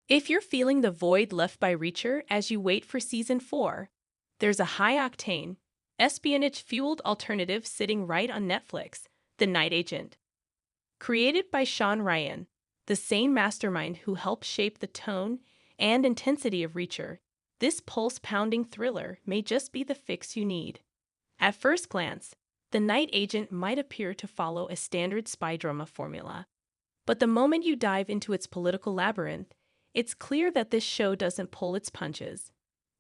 If you're feeling the void left by Reacher as you wait for season 4, there's a high-octane, espionage-fueled alternative sitting right on Netflix, The Night Agent. Created by Sean Ryan, the same mastermind who helped shape the tone and intensity of Reacher, this pulse-pounding thriller may just be the fix you need. At first glance, The Night Agent might appear to follow a standard spy drama formula. But the moment you dive into its political labyrinth, it's clear that this show doesn't pull its punches.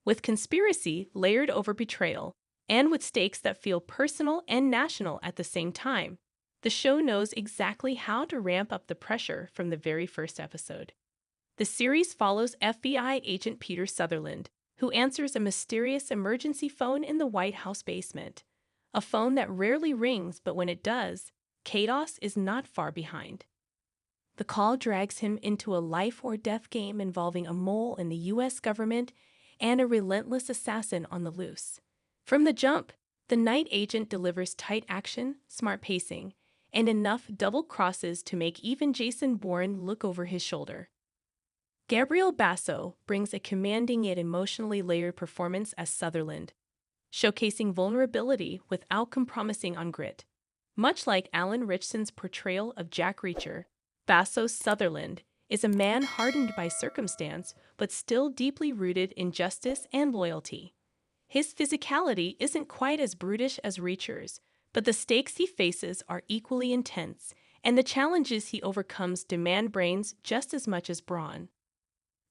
With conspiracy layered over betrayal, and with stakes that feel personal and national at the same time, the show knows exactly how to ramp up the pressure from the very first episode. The series follows FBI agent Peter Sutherland, who answers a mysterious emergency phone in the White House basement. A phone that rarely rings, but when it does, chaos is not far behind. The call drags him into a life-or-death game involving a mole in the U.S. government and a relentless assassin on the loose. From the jump, the Night Agent delivers tight action, smart pacing, and enough double crosses to make even Jason Bourne look over his shoulder. Gabriel Basso brings a commanding yet emotionally layered performance as Sutherland, showcasing vulnerability without compromising on grit. Much like Alan Ritchson's portrayal of Jack Reacher, Basso's Sutherland is a man hardened by circumstance but still deeply rooted in justice and loyalty. His physicality isn't quite as brutish as Reacher's, but the stakes he faces are equally intense, and the challenges he overcomes demand brains just as much as brawn.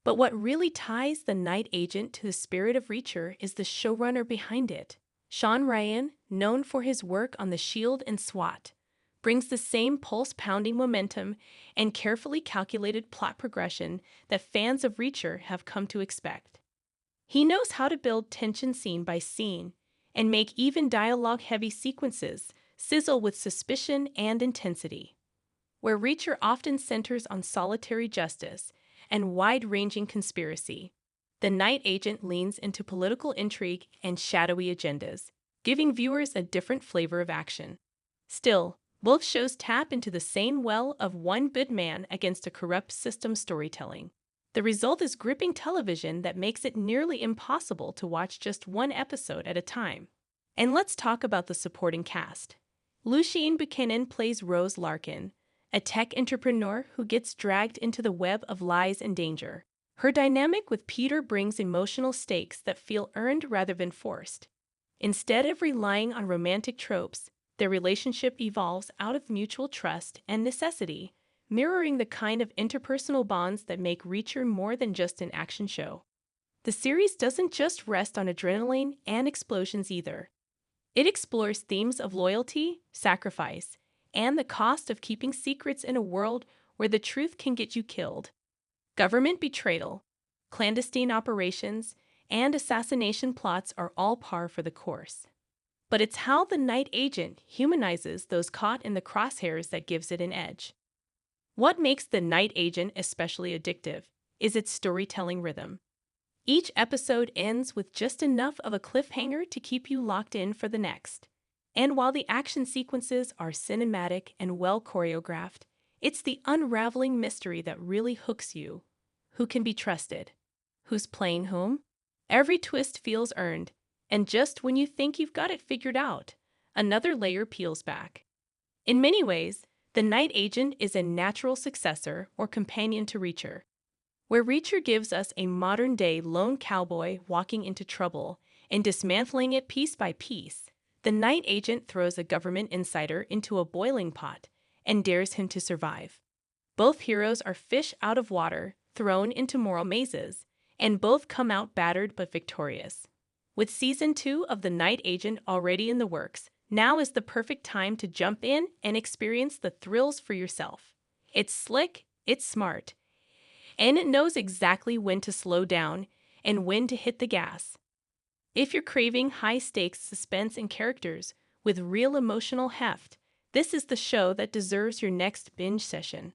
But what really ties The Night Agent to the spirit of Reacher is the showrunner behind it. Sean Ryan, known for his work on The Shield and SWAT, brings the same pulse-pounding momentum and carefully calculated plot progression that fans of Reacher have come to expect. He knows how to build tension scene by scene and make even dialogue-heavy sequences sizzle with suspicion and intensity. Where Reacher often centers on solitary justice and wide-ranging conspiracy, The Night Agent leans into political intrigue and shadowy agendas, giving viewers a different flavor of action. Still, both shows tap into the same well of one good man against a corrupt system storytelling. The result is gripping television that makes it nearly impossible to watch just one episode at a time. And let's talk about the supporting cast. Lucien Buchanan plays Rose Larkin, a tech entrepreneur who gets dragged into the web of lies and danger. Her dynamic with Peter brings emotional stakes that feel earned rather than forced. Instead of relying on romantic tropes, their relationship evolves out of mutual trust and necessity, mirroring the kind of interpersonal bonds that make Reacher more than just an action show. The series doesn't just rest on adrenaline and explosions either. It explores themes of loyalty, sacrifice, and the cost of keeping secrets in a world where the truth can get you killed. Government betrayal, clandestine operations, and assassination plots are all par for the course. But it's how The Night Agent humanizes those caught in the crosshairs that gives it an edge. What makes The Night Agent especially addictive is its storytelling rhythm. Each episode ends with just enough of a cliffhanger to keep you locked in for the next. And while the action sequences are cinematic and well choreographed, it's the unraveling mystery that really hooks you. Who can be trusted? Who's playing whom? Every twist feels earned, and just when you think you've got it figured out, another layer peels back. In many ways, The Night Agent is a natural successor or companion to Reacher. Where Reacher gives us a modern-day lone cowboy walking into trouble and dismantling it piece by piece, The Night Agent throws a government insider into a boiling pot and dares him to survive. Both heroes are fish out of water, thrown into moral mazes, and both come out battered but victorious. With Season 2 of The Night Agent already in the works, now is the perfect time to jump in and experience the thrills for yourself. It's slick, it's smart, and it knows exactly when to slow down and when to hit the gas. If you're craving high-stakes suspense and characters with real emotional heft, this is the show that deserves your next binge session.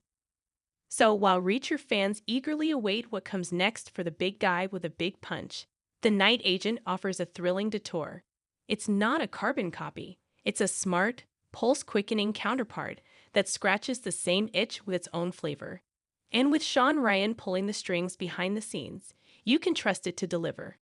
So while Reacher fans eagerly await what comes next for the big guy with a big punch, The Night Agent offers a thrilling detour. It's not a carbon copy. It's a smart, pulse-quickening counterpart that scratches the same itch with its own flavor. And with Sean Ryan pulling the strings behind the scenes, you can trust it to deliver.